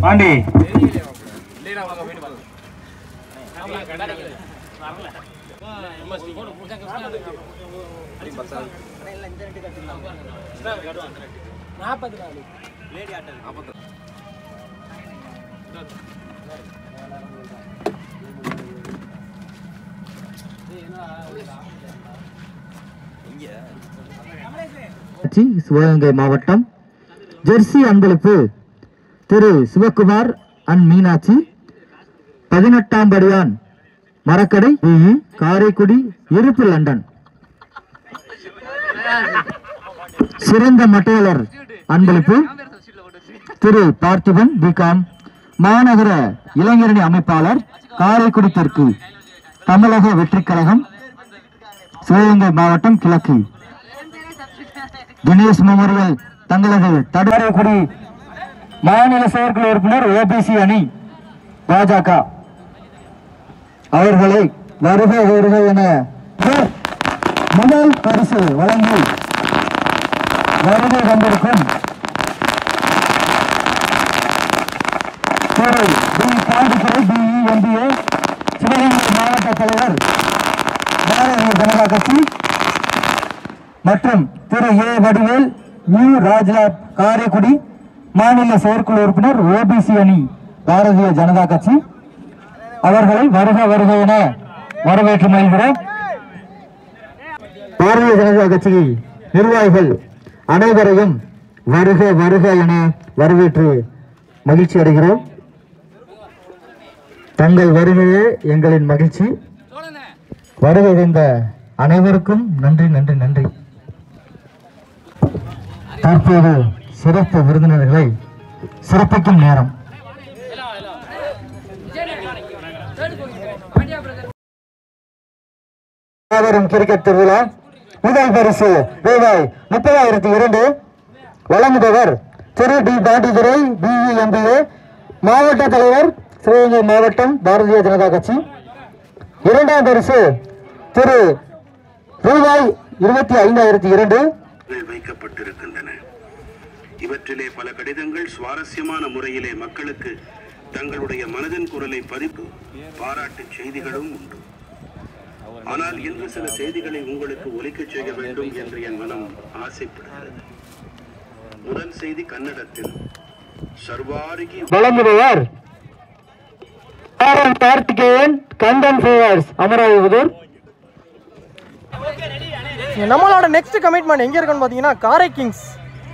பாண்டி சிவகங்கை மாவட்டம் ஜெர்சி அன்பளிப்பு திரு சிவகுமார் அண்ட் மீனாட்சி 18ஆம் படியான் மரக்கடை காரைக்குடி இருப்பு லண்டன். சிறந்த மட்டையாளர் அன்பளிப்பு திரு பார்த்திபன் பிகாம் மாநகர இளைஞரணி அமைப்பாளர் காரைக்குடி தெற்கு தமிழக வெற்றி கழகம் சிவகங்கை மாவட்டம் கிழக்கு. தினேஷ் மெமோரியல் தங்களது தடுமாறக்குடி மாநில செயற்குழு உறுப்பினர் ஓபிசி அணி பாஜக அவர்களை வருக வருக என முதல் பரிசு வழங்கி வருகை வந்திருக்கும் திரு பி காந்திதுரை BE MBA சிவகங்கை மாவட்ட தலைவர் பாரதிய ஜனதா கட்சி மற்றும் திரு ஏ வடிவேல் நியூ ராஜ்லாப் காரைக்குடி மாநில செயற்குழு உறுப்பினர் ஓபிசி அணி பாரதிய ஜனதா கட்சி அவர்களை வருக வருக என வரவேற்று மகிழ்கிறோம். பாரதிய ஜனதா கட்சி நிர்வாகிகள் அனைவரையும் வருக வருக என வரவேற்று மகிழ்ச்சி அடைகிறோம். தங்கள் வருகையே எங்களின் மகிழ்ச்சி. வருகை தந்த அனைவருக்கும் நன்றி நன்றி நன்றி. தற்போது சிறப்பு விருந்தினர்களை சிறப்பிக்கும் நேரம். கிரிக்கெட் திருவிழா முதல் பரிசு ரூபாய் 30,002 வழங்குபவர் திரு டி காந்திதுரை BE MBA மாவட்ட தலைவர் சிவகங்கை மாவட்டம் பாரதிய ஜனதா கட்சி. இரண்டாம் பரிசு திரு ரூபாய் 25,002 வைக்கப்பட்டிருக்கின்றன. இவற்றிலே பல கடிதங்கள் சுவாரஸ்யமான முறையிலே மக்களுக்கு தங்களுடைய மனதின் குரலை பதிப்பு பாராட்டு செய்திகளும் உண்டு. ஆனால் இன்று சில செய்திகளை உங்களுக்கு ஒலிக்கச் செய்ய வேண்டும் என்று என் மனம் ஆசைப்படுகிறது. முதல் செய்தி கன்னடத்தில் சர்வாரிகி வழங்குபவர் கார்த்திகேயன் கண்டன் ஃபேவர்ஸ் அமராவதி. நம்மளோட நெக்ஸ்ட் கமிட்மெண்ட் எங்கே இருக்குன்னு பார்த்தீங்கன்னா காரை கிங்ஸ்.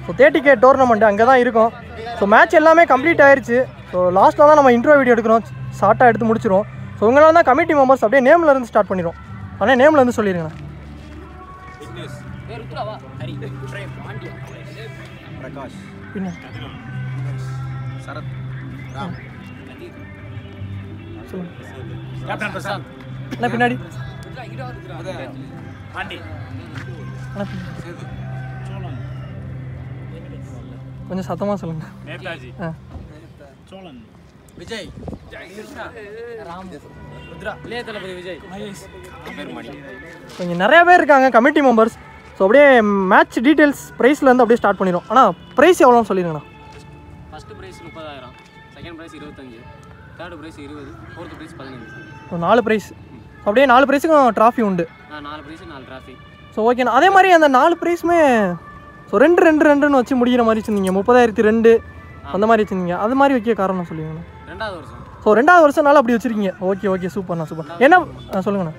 ஸோ 30K டோர்னமெண்ட் அங்கே தான் இருக்கும். ஸோ மேட்ச் எல்லாமே கம்ப்ளீட் ஆயிடுச்சு. ஸோ லாஸ்ட்டில் தான் நம்ம இன்ட்ரோ வீடியோ எடுக்கிறோம், ஷார்ட்டாக எடுத்து முடிச்சிடும். ஸோ உங்களால் தான் கமிட்டி மெம்பர்ஸ் அப்படியே நேமில் இருந்து ஸ்டார்ட் பண்ணிடுவோம். ஆனால் நேமில் இருந்து சொல்லிடுங்க. பின்னாடி கொஞ்சம் சத்தமா சொல்லுங்க. நேதாஜி, சோழன், விஜய், விஜய், கொஞ்சம் நிறைய பேர் இருக்காங்க கமிட்டி மெம்பர்ஸ். ஸோ அப்படியே மேட்ச் டீட்டெயில்ஸ் ப்ரைஸ்லேருந்து அப்படியே ஸ்டார்ட் பண்ணிடும். ஆனால் ப்ரைஸ் எவ்வளோன்னு சொல்லிடுங்கண்ணா. First prize 30,000, second prize 25, third prize 20, fourth prize 15. So 4 prize. அப்படியே 4 ப்ரைஸுக்கும் ட்ராஃபி உண்டு. 4 ப்ரைஸு 4 ட்ராஃபி. ஸோ ஓகேண்ணா. அதே மாதிரி அந்த 4 ப்ரைஸுமே ஸோ 2 வச்சு முடிகிற மாதிரி வச்சுருந்தீங்க. 30,002 அந்த மாதிரி வச்சுருந்தீங்க. அது மாதிரி வைக்க காரணம் சொல்லுங்கண்ணா. 2வது வருஷம். ஸோ 2வது வருஷம்னால அப்படி வச்சுருக்கீங்க. ஓகே ஓகே, சூப்பர்ண்ணா சூப்பர். என்ன சொல்லுங்கண்ணா.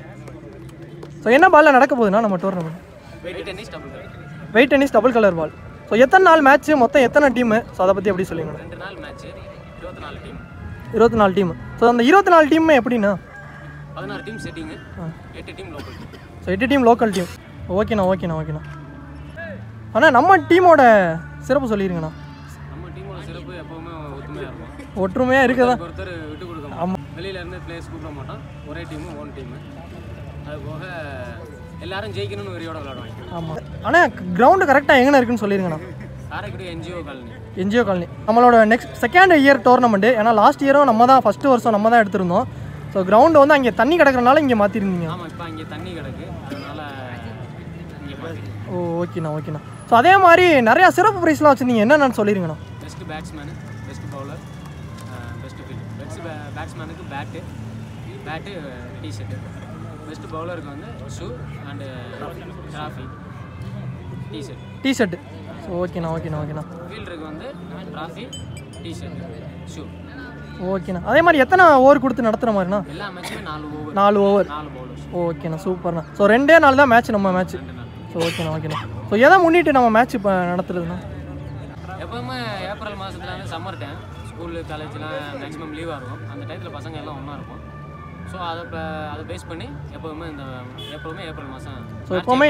ஸோ என்ன பாலில் நடக்க போகுதுண்ணா நம்ம tournament? Weight tennis double colour ball. So எத்தனை நாள் மேட்ச்சு, மொத்தம் எத்தனை டீமு? ஸோ அதை பற்றி எப்படி சொல்லுங்கண்ணா. 2 நாள் மேட்ச்சு, 24 டீம். 24 டீம். ஸோ அந்த 24 டீம் எப்படின்னா 16 team setting, 8 team local team. So 8 team local team. ஓகேண்ணா ஓகேண்ணா ஓகேண்ணா. ஆனால் நம்ம டீமோட சிறப்பு சொல்லிடுங்கண்ணா. நம்ம டீமோட சிறப்பு எப்போவுமே ஒற்றுமையாக இருக்கும். ஒற்றுமையாக இருக்குதா? ஒருத்தர் விட்டு கொடுக்க மாட்டோம். ஆமாம், வெளியிலேருந்து பிளேயர்ஸ் கூப்பிட மாட்டோம். ஒரே டீமு ஓன் டீமு. அது போக எல்லாரும் ஜெயிக்கணும்னு வெறியோட விளையாடுவாங்க. ஆமாம். ஆனால் கிரவுண்டு கரெக்டாக எங்கே இருக்குன்னு சொல்லிடுங்கண்ணா. Karaikudi NGO colony. NGO colony நம்மளோட செகண்ட் இயர் டோர்னமெண்ட்டு. ஏன்னா லாஸ்ட் இயரும் நம்ம தான், ஃபஸ்ட்டு வருஷம் நம்ம தான் எடுத்திருந்தோம். ஸோ கிரவுண்டு வந்து அங்கே தண்ணி கிடக்கிறனால இங்கே மாற்றிருந்தீங்க. ஆமாம், இப்போ அங்கே தண்ணி கிடக்கு, அதனால் இங்கே மாற்றி. ஓ ஓகேண்ணா ஓகேண்ணா. ஸோ அதே மாதிரி நிறையா சிறப்பு ப்ரைஸ்லாம் வச்சுருந்தீங்க. என்னென்னு சொல்லிடுங்கண்ணா. Best batsman, best bowler, best field. Best பேட்ஸ்மேனுக்கு பேட்டு டிஷர்ட்டு. பெஸ்ட் பவுலருக்கு வந்து ஷூ அண்டு ட்ராஃபி டிஷர்ட். ஓகேண்ணா. ஃபீல்டருக்கு வந்து ட்ராஃபி, டிஷர்ட், ஷூ. ஓகேண்ணா. அதே மாதிரி எத்தனை ஓவர் கொடுத்து நடத்துகிற மாதிரிண்ணா? எல்லா மேட்சுமே 4 ஓவர். 4 பவுலர்ஸ். ஓகேண்ணா, சூப்பர்ண்ணா. ஸோ 2 நாள் தான் மேட்ச், நம்ம மேட்ச். ஸோ ஓகேண்ணா. ஸோ எதை முன்னிட்டு நம்ம மேட்ச் இப்போ நடத்துறதுண்ணா? எப்போவுமே ஏப்ரல் மாதத்துல வந்து சம்மர் டைம், ஸ்கூலு காலேஜ்லாம் மேக்ஸிமம் லீவாக இருக்கும். அந்த டயத்தில் பசங்க எல்லாம் ஒன்றா இருக்கும். ஸோ அதை பேஸ் பண்ணி எப்போவுமே ஏப்ரல் மாதம். ஸோ எப்போவுமே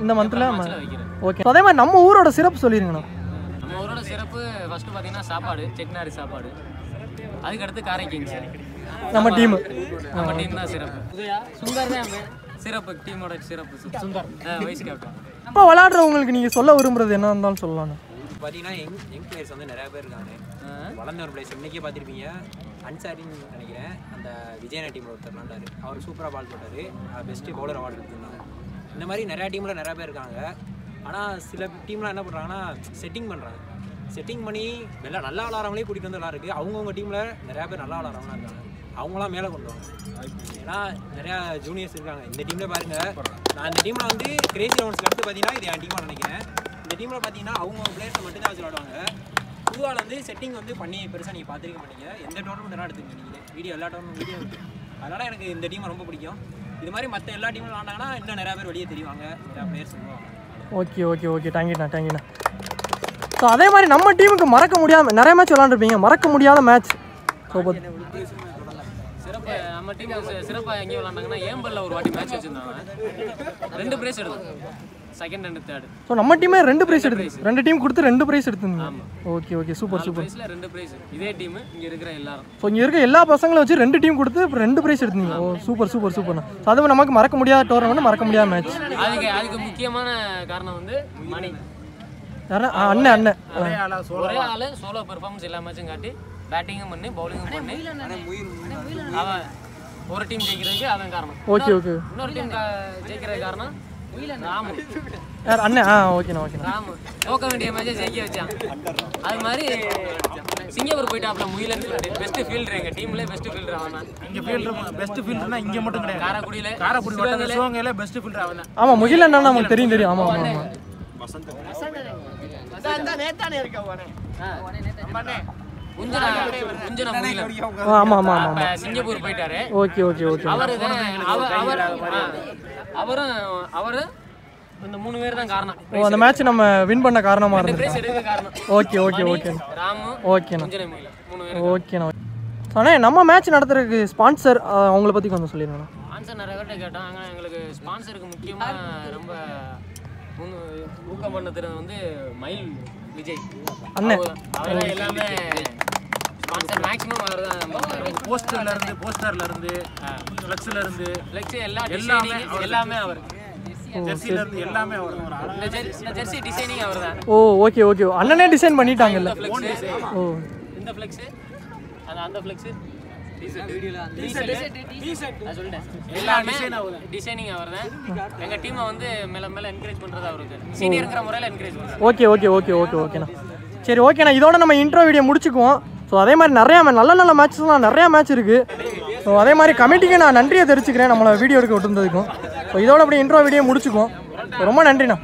இந்த மந்தில் வைக்கிறேன். ஓகே. அதே மாதிரி நம்ம ஊரோட சிறப்பு சொல்லிடுங்கண்ணா. நம்ம ஊரோட சிறப்பு ஃபஸ்ட்டு பார்த்தீங்கன்னா சாப்பாடு, செக்னாரி சாப்பாடு. அதுக்கடுத்து காரை கிங்ஸ். நம்ம டீம் தான் சிறப்பு. சுந்தர் தான் சிறப்பு, டீமோட சிறப்பு. Sundar vice captain. இப்போ விளையாடுறவங்களுக்கு நீங்கள் சொல்ல விரும்புறது என்ன இருந்தாலும் சொல்லலாம்ண்ணா. பார்த்தீங்கன்னா யங் பிளேயர்ஸ் வந்து நிறையா பேர் இருக்காங்க. வளர்ந்த ஒரு பிளேயர்ஸ் இன்றைக்கே பார்த்துருப்பீங்க, அன்சாரின்னு நினைக்கிறேன், அந்த விஜயனா டீமில் ஒருத்தர் விளாண்டாரு. அவர் சூப்பராக பால் போட்டார், பெஸ்ட்டு பவுலர் அவார்டு எடுத்துருந்தாங்க. இந்த மாதிரி நிறையா டீமில் நிறையா பேர் இருக்காங்க. ஆனால் சில டீம்லாம் என்ன பண்ணுறாங்கன்னா செட்டிங் பண்ணுறாங்க. செட்டிங் பண்ணி நல்லா விளாட்றவங்களே கூட்டிகிட்டு வந்து விளாட்ருக்கு. அவங்கவுங்க டீமில் நிறையா பேர் நல்லா விளாட்றவங்களாம் இருக்காங்க. அவங்களாம் மேலே கொண்டு வாங்க. ஏன்னா நிறையா ஜூனியர்ஸ் இருக்காங்க. இந்த டீமில் பாருங்கள், நான் இந்த டீமில் வந்து கிரேசி ரவுண்ட்ஸ்க்கு அடுத்து பார்த்தீங்கன்னா இது என் டீமாக நினைக்கிறேன். இந்த டீமில் பார்த்தீங்கன்னா அவங்க பிளேயர்ஸை மட்டும்தான் வச்சு விளாடுவாங்க. புதுவால் வந்து செட்டிங் வந்து பண்ணி பெருசாக நீங்கள் பார்த்துருக்க மாட்டீங்க. எந்த டோர்னமெண்ட் எல்லாம் எடுத்துக்க நீங்கள் வீடியோ, எல்லா டோர்னமெண்ட் வீடியோ இருக்குது. அதனால் எனக்கு இந்த டீமை ரொம்ப பிடிக்கும். இது மாதிரி மற்ற எல்லா டீமும் விளாண்டாங்கன்னா இன்னும் நிறையா பேர் வெளியே தெரிவாங்க, நிறையா பிளேயர்ஸ் சொல்லுவாங்க. ஓகே. தேங்க்யூண்ணா. ஸோ அதே மாதிரி நம்ம டீமுக்கு மறக்க முடியாத நிறைய மேட்ச் விளாண்டுருப்பீங்க, மறக்க முடியாத மேட்ச். ஸோ சிறப்பு நம்ம டீம் சிறப்பாக எங்கேயும் விளாண்டாங்கன்னா ஏம்பலில் ஒரு வாட்டி மேட்ச் வச்சுருந்தாங்க. 2 ப்ரைஸ் எடுத்தோம், செகண்ட் அண்ட் தேர்ட். ஸோ நம்ம டீமே 2 ப்ரைஸ் எடுத்து, 2 டீம் கொடுத்து 2 ப்ரைஸ் எடுத்துருந்தீங்க. ஓகே. சூப்பர். 2 ப்ரைஸ். இதே டீம் இங்கே இருக்கிற எல்லாரும். ஸோ இங்கே இருக்க எல்லா பசங்களும் வச்சு 2 டீம் கொடுத்து 2 ப்ரைஸ் எடுத்தீங்க. ஓ சூப்பர்ண்ணா. ஸோ அதுவும் நமக்கு மறக்க முடியாத டோர்னமெண்ட், மறக்க முடியாத மேட்ச். அதுக்கு முக்கியமான காரணம் வந்து மணி. அண்ணன் ஒரே ஆள் சோலோ பெர்ஃபார்மன்ஸ் எல்லா மேட்சும் காட்டி பேட்டிங்கும் பண்ணி பவுலிங்கும் பண்ணி அவன் ஒரு டீம் ஜெயிக்கிறதுக்கு அவன் காரணம். ஓகே. இன்னொரு டீம் ஜெயிக்கிறது காரணம் ராமு. அண்ணன் ஓகேண்ணா. ராமு தோக்க வேண்டிய மேட்சை ஜெயிக்க வச்சான். அது மாதிரி சிங்கப்பூர் போயிட்டாப்ல முயலன்னு சொல்லிட்டு பெஸ்ட் ஃபீல்டர், எங்கள் டீம்ல பெஸ்ட் ஃபீல்டர் அவன் தான். இங்கே ஃபீல்டர் பெஸ்ட் ஃபீல்டர்னா இங்கே மட்டும் கிடையாது, காரைக்குடி மட்டும் சிவகங்கையில பெஸ்ட் ஃபீல்டர் அவன் தான். ஆமாம், முகில் என்னன்னா நமக்கு தெரியும். ஆமாம். சிங்கப்பூர் போயிட்டாரு. ஓகே. அவரு இந்த 3 பேர் தான் காரணம். அந்த மேட்ச் நம்ம வின் பண்ண காரணமா இருந்துச்சு. ஓகே. ராமு, ஓகேண்ணா. அண்ணா நம்ம மேட்ச் நடத்துறதுக்கு ஸ்பான்சர் அவங்கள பற்றி கொஞ்சம் சொல்லிடுங்கண்ணா. ஸ்பான்சர் நிறைய பேர்ட்ட கேட்டோம். ஆனால் எங்களுக்கு ஸ்பான்சருக்கு முக்கியமாக ரொம்ப ஊக்கம் பண்ணது வந்து மயில் விஜய் அண்ணன். அவரெல்லாம் எல்லாமே ஸ்பான்சர் மேக்ஸிமம் அவர் தான். போஸ்டர்ல இருந்து ஃப்ளெக்ஸ் எல்லாமே அவர். ஜெர்சில இருந்து எல்லாமே அவர். இந்த ஜெர்சி டிசைனிங் அவர் தான். ஓகே. அண்ணனே டிசைன் பண்ணிட்டாங்கல்ல. இந்த ஃப்ளெக்ஸ் அந்த ஃப்ளெக்ஸ் டிசைனிங் அவர் தான். எங்கள் டீமை வந்து மேலே என்கரேஜ் பண்ணுறது அவருக்கு. சீனியர்ங்கிற முறையில் என்கரேஜ் பண்ணுறது. ஓகேண்ணா. சரி, ஓகேண்ணா. இதோட நம்ம இன்ட்ரோ வீடியோ முடிச்சுக்குவோம். ஸோ அதே மாதிரி நல்ல மேட்சஸ்லாம் நிறையா மேட்ச் இருக்குது. ஸோ அதே மாதிரி கமிட்டிக்கு நான் நன்றியை தெரிவிச்சுக்கிறேன் நம்மளை வீடியோ எடுக்க விட்டுருந்ததுக்கும். ஸோ இதோட அப்படி இன்ட்ரோ வீடியோ முடிச்சுக்குவோம். ரொம்ப நன்றிண்ணா.